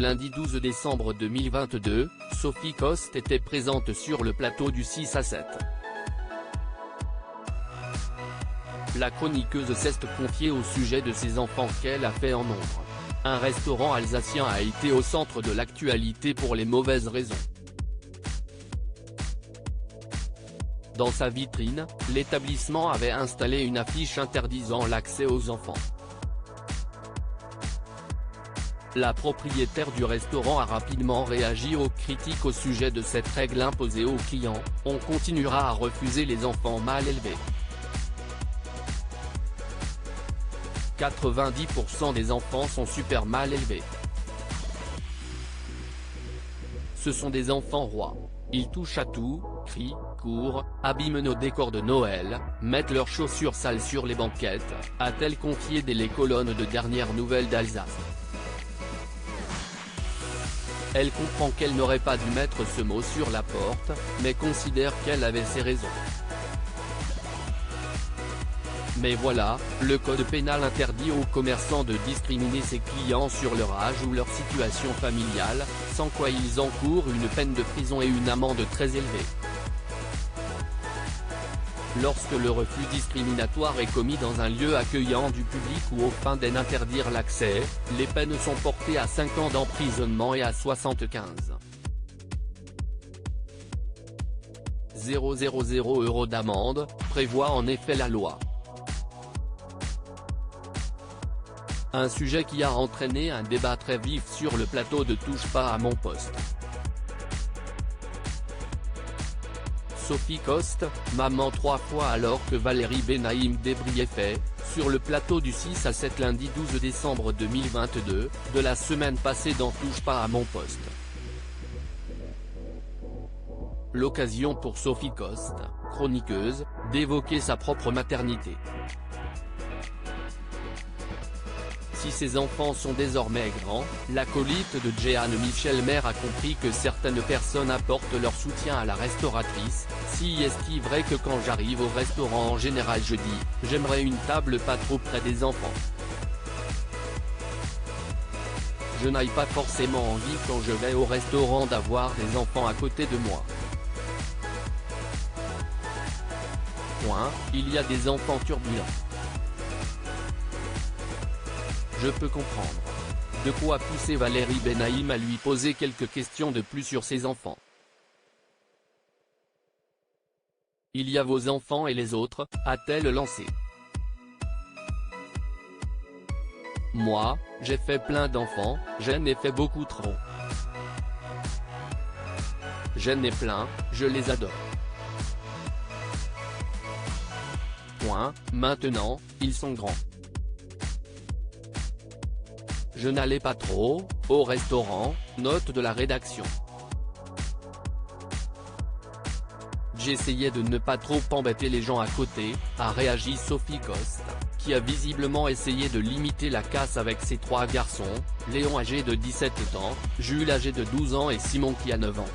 lundi 12 décembre 2022, Sophie Coste était présente sur le plateau du 6 à 7. La chroniqueuse s'est confiée au sujet de ses enfants qu'elle a fait en nombre. Un restaurant alsacien a été au centre de l'actualité pour les mauvaises raisons. Dans sa vitrine, l'établissement avait installé une affiche interdisant l'accès aux enfants. La propriétaire du restaurant a rapidement réagi aux critiques au sujet de cette règle imposée aux clients: on continuera à refuser les enfants mal élevés. 90% des enfants sont super mal élevés. Ce sont des enfants rois. Ils touchent à tout, crient, courent, abîment nos décors de Noël, mettent leurs chaussures sales sur les banquettes, a-t-elle confié dès les colonnes de Dernières Nouvelles d'Alsace. Elle comprend qu'elle n'aurait pas dû mettre ce mot sur la porte, mais considère qu'elle avait ses raisons. Mais voilà, le code pénal interdit aux commerçants de discriminer ses clients sur leur âge ou leur situation familiale, sans quoi ils encourent une peine de prison et une amende très élevée. Lorsque le refus discriminatoire est commis dans un lieu accueillant du public ou aux fins d'en interdire l'accès, les peines sont portées à 5 ans d'emprisonnement et à 75 000 € d'amende, prévoit en effet la loi. Un sujet qui a entraîné un débat très vif sur le plateau de Touche pas à mon poste. Sophie Coste, maman 3 fois alors que Valérie Benaïm débriefait, sur le plateau du 6 à 7 lundi 12 décembre 2022, de la semaine passée dans Touche pas à mon poste. L'occasion pour Sophie Coste, chroniqueuse, d'évoquer sa propre maternité. Si ses enfants sont désormais grands, l'acolyte de Jeanne Michelmer a compris que certaines personnes apportent leur soutien à la restauratrice. Si est-il vrai que quand j'arrive au restaurant en général je dis « j'aimerais une table pas trop près des enfants ». Je n'ai pas forcément envie quand je vais au restaurant d'avoir des enfants à côté de moi. Il y a des enfants turbulents. Je peux comprendre. De quoi pousser Valérie Benaïm à lui poser quelques questions de plus sur ses enfants. Il y a vos enfants et les autres, a-t-elle lancé. Moi, j'ai fait plein d'enfants, j'en ai fait beaucoup trop. J'en ai plein, je les adore. Maintenant, ils sont grands. Je n'allais pas trop au restaurant, note de la rédaction. J'essayais de ne pas trop embêter les gens à côté, a réagi Sophie Coste, qui a visiblement essayé de limiter la casse avec ses 3 garçons, Léon âgé de 17 ans, Jules âgé de 12 ans et Simon qui a 9 ans.